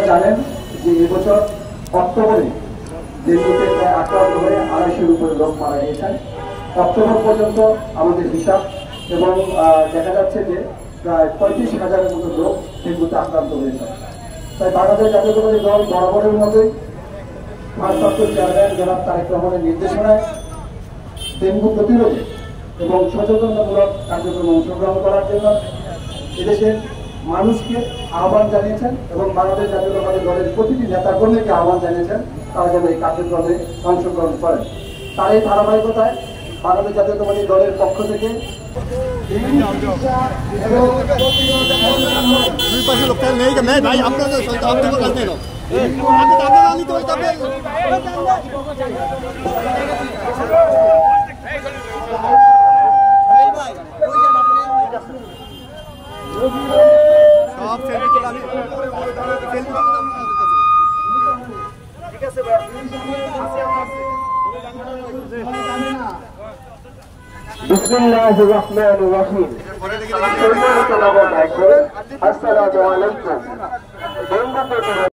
জানেন যে এবছর অক্টোবরে ডেঙ্গুতে প্রায় আক্রান্ত হয়ে 250-এর উপরে লোক মারা গিয়েছেন। অক্টোবর পর্যন্ত আমাদের হিসাব এবং দেখা যাচ্ছে যে প্রায় 35,000-এর মতো লোক ডেঙ্গুতে আক্রান্ত হয়েছে। তাই বাংলাদেশ জাতীয়তাবাদী দল বরাবরের মতোই ভারপ্রাপ্ত চেয়ারম্যান জনাব তারেক রহমানের নির্দেশনায় ডেঙ্গু প্রতিরোধে এবং সচেতনতামূলক কার্যক্রমে অংশগ্রহণ করার জন্য এদেশের মানুষকে আহ্বান জানিয়েছেন এবং বাংলাদেশ জাতীয়তাবাদী দলের প্রতিটি নেতাকর্মীকে আহ্বান জানিয়েছেন তারা যেন এই কার্যক্রমে অংশগ্রহণ করেন। তার এই ধারাবাহিকতায় বাংলাদেশ জাতীয়তাবাদী দলের পক্ষ থেকে বিসমিল্লাহির রহমানির রহিম। আসসালামু আলাইকুম।